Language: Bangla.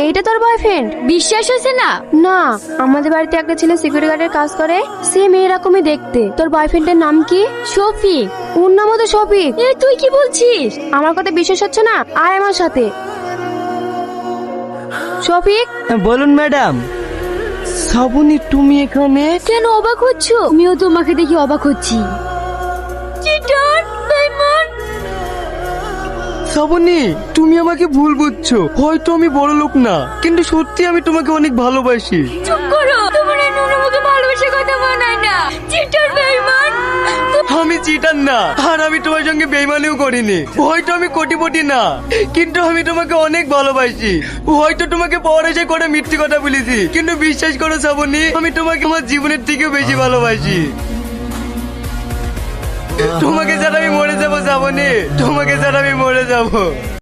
এইটা তোর বয়ফ্রেন্ড? বিশ্বাস হয়েছে না? না, আমাদের বাড়িতে একটা ছেলে সিকিউরিটি গার্ডের কাজ করে, সেম এরকমই দেখতে। তোর বয়ফ্রেন্ডের নাম কি? শফিক। ওর নামও তো শফিক। এ তুই কি বলছিস? আমার কথা বিশ্বাস হচ্ছে না? আয় আমার সাথে। শফিক, বলুন ম্যাডাম। শ্রাবণী তুমি এখানে? কেন অবাক হচ্ছ? আমিও তোমাকে দেখে অবাক হচ্ছি। চিটার, বেঈমান। শ্রাবণী তুমি আমাকে ভুল বুঝছো। হয়তো আমি বড় লোক না, কিন্তু সত্যি আমি তোমাকে অনেক ভালোবাসি। চুপ করো, তোমার এই নুন আমাকে ভালোবাসার কথা মানায় না। চিটার, বেঈমান। আমি চিটার না, আর আমি তোমার সঙ্গে বেইমানিও করিনি। হয়তো আমি কোটিপতি না, কিন্তু আমি তোমাকে অনেক ভালোবাসি। হয়তো তোমাকে পাওয়ার আশায় করে মিথ্যে কথা বলেছি, কিন্তু বিশ্বাস করো শ্রাবণী, আমি তোমাকে আমার জীবনের থেকেও বেশি ভালোবাসি। তোমাকে ছাড়া আমি মরে যাবো শ্রাবণী, তোমাকে ছাড়া আমি মরে যাবো।